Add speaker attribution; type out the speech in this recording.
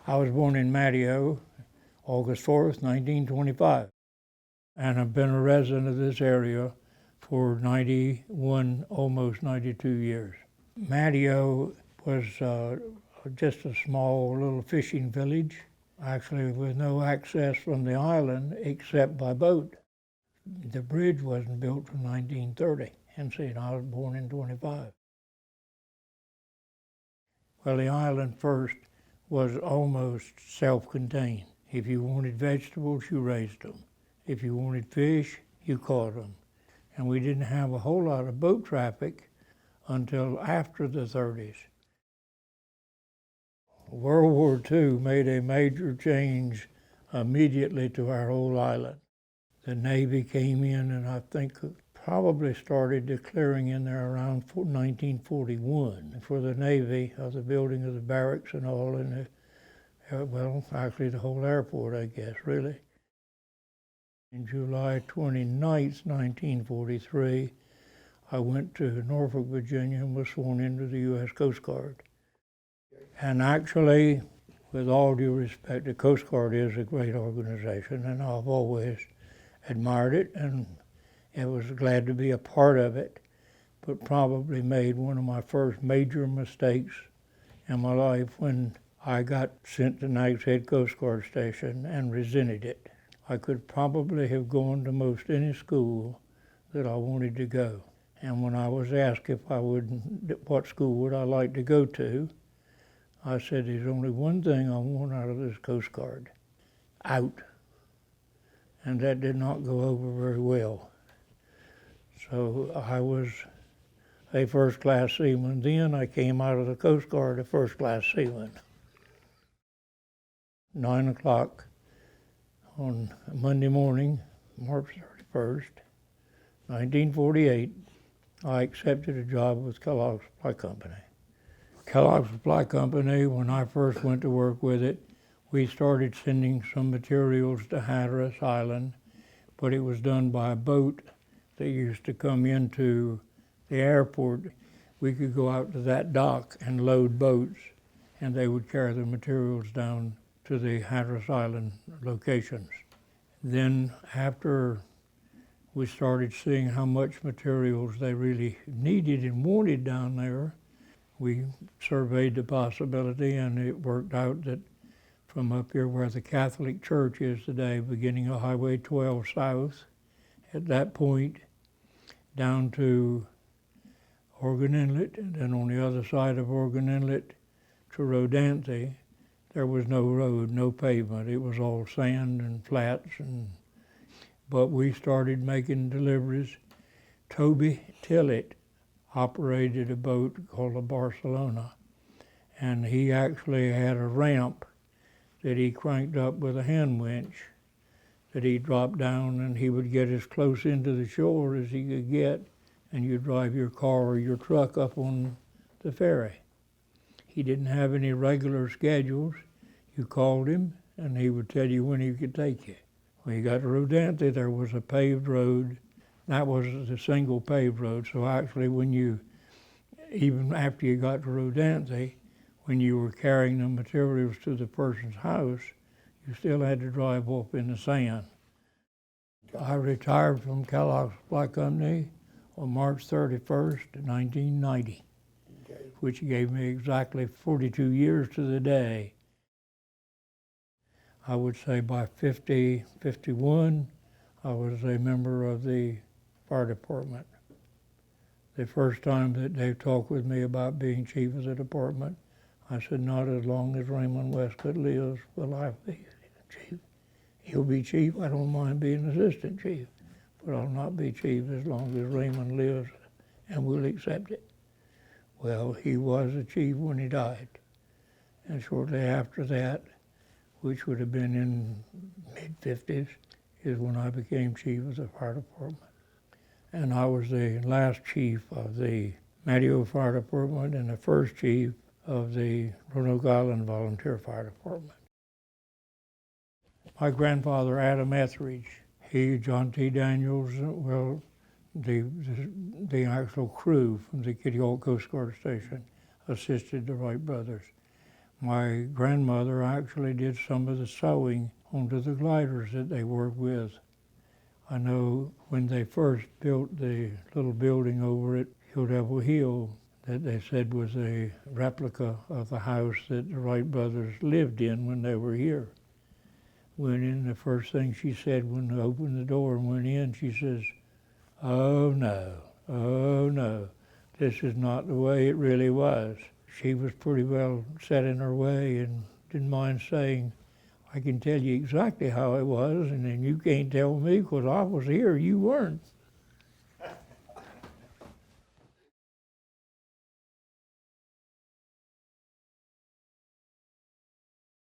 Speaker 1: I was born in Manteo, August 4th, 1925, and I've been a resident of this area for 91, almost 92 years. Manteo was just a small little fishing village, actually with no access from the island except by boat. The bridge wasn't built till 1930, and see, I was born in 25. Well, the island first was almost self-contained. If you wanted vegetables, you raised them. If you wanted fish, you caught them. And we didn't have a whole lot of boat traffic until after the 30s. World War II made a major change immediately to our whole island. The Navy came in, and I think probably started declaring in there around 1941 for the Navy of the building of the barracks and all, and well, actually the whole airport, I guess, really. In July 29th, 1943, I went to Norfolk, Virginia, and was sworn into the U.S. Coast Guard. And actually, with all due respect, the Coast Guard is a great organization, and I've always admired it, and I was glad to be a part of it, but probably made one of my first major mistakes in my life when I got sent to Nags Head Coast Guard Station and resented it. I could probably have gone to most any school that I wanted to go. And when I was asked if I would, what school would I like to go to, I said, there's only one thing I want out of this Coast Guard: out. And that did not go over very well. So I was a first-class seaman. Then I came out of the Coast Guard a first-class seaman. 9 o'clock on Monday morning, March 31st, 1948, I accepted a job with Kellogg's Supply Company. Kellogg's Supply Company, when I first went to work with it, we started sending some materials to Hatteras Island, but it was done by a boat that used to come into the airport. We could go out to that dock and load boats, and they would carry the materials down to the Hatteras Island locations. Then after we started seeing how much materials they really needed and wanted down there, we surveyed the possibility, and it worked out that from up here where the Catholic Church is today, beginning of Highway 12 south, at that point down to Organ Inlet, and then on the other side of Organ Inlet to Rodanthe, there was no road, no pavement. It was all sand and flats, but we started making deliveries. Toby Tillett operated a boat called the Barcelona, and he actually had a ramp that he cranked up with a hand winch that he dropped down, and he would get as close into the shore as he could get, and you drive your car or your truck up on the ferry. He didn't have any regular schedules. You called him, and he would tell you when he could take you. When you got to Rodanthe, there was a paved road. That was the single paved road, so actually when you, even after you got to Rodanthe, when you were carrying the materials to the person's house, you still had to drive up in the sand. I retired from Kellogg's Supply Company on March 31st, 1990, which gave me exactly 42 years to the day. I would say by 51, I was a member of the fire department. The first time that they talked with me about being chief of the department, I said, not as long as Raymond Westcott lives will I be chief. He'll be chief. I don't mind being assistant chief, but I'll not be chief as long as Raymond lives, and we'll accept it. Well, he was a chief when he died. And shortly after that, which would have been in mid-50s, is when I became chief of the fire department. And I was the last chief of the Manteo Fire Department and the first chief of the Roanoke Island Volunteer Fire Department. My grandfather, Adam Etheridge, John T. Daniels, well, the actual crew from the Kitty Hawk Coast Guard Station assisted the Wright brothers. My grandmother actually did some of the sewing onto the gliders that they worked with. I know when they first built the little building over at Hill Devil Hill that they said was a replica of the house that the Wright brothers lived in when they were here. Went in, the first thing she said when I opened the door and went in, she says, oh no, this is not the way it really was. She was pretty well set in her way and didn't mind saying, I can tell you exactly how it was, and then you can't tell me because I was here, you weren't.